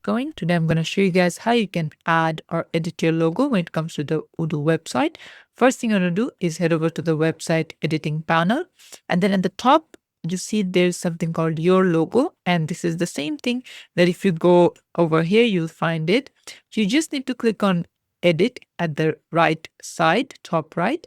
going. Today I'm going to show you guys how you can add or edit your logo when it comes to the Odoo website. First thing you're going to do is head over to the website editing panel, and then at the top you see there's something called your logo, and this is the same thing that if you go over here you'll find it. You just need to click on edit at the right side, top right,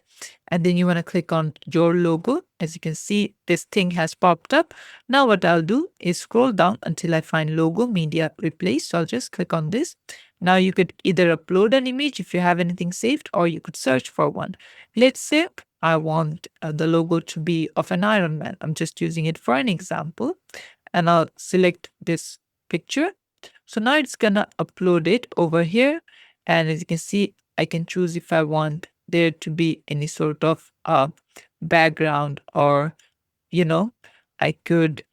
and then you want to click on your logo. As you can see, this thing has popped up. Now what I'll do is scroll down until I find logo media replace. So I'll just click on this. Now you could either upload an image if you have anything saved, or you could search for one. Let's say I want the logo to be of an Iron Man. I'm just using it for an example, and I'll select this picture. So now it's gonna upload it over here, and as you can see, I can choose if I want there to be any sort of background, or I could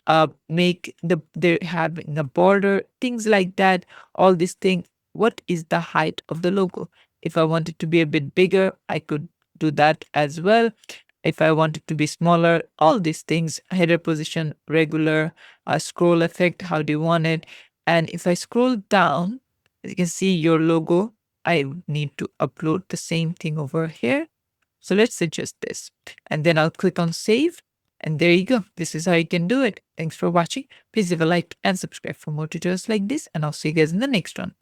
make they're having a border, things like that. All these things. What is the height of the logo? If I want it to be a bit bigger, I could do that as well. If I want it to be smaller, all these things, header position, regular, scroll effect, how do you want it? And if I scroll down, as you can see your logo, I need to upload the same thing over here. So let's suggest this, and then I'll click on save. And there you go. This is how you can do it. Thanks for watching. Please leave a like and subscribe for more tutorials like this, and I'll see you guys in the next one.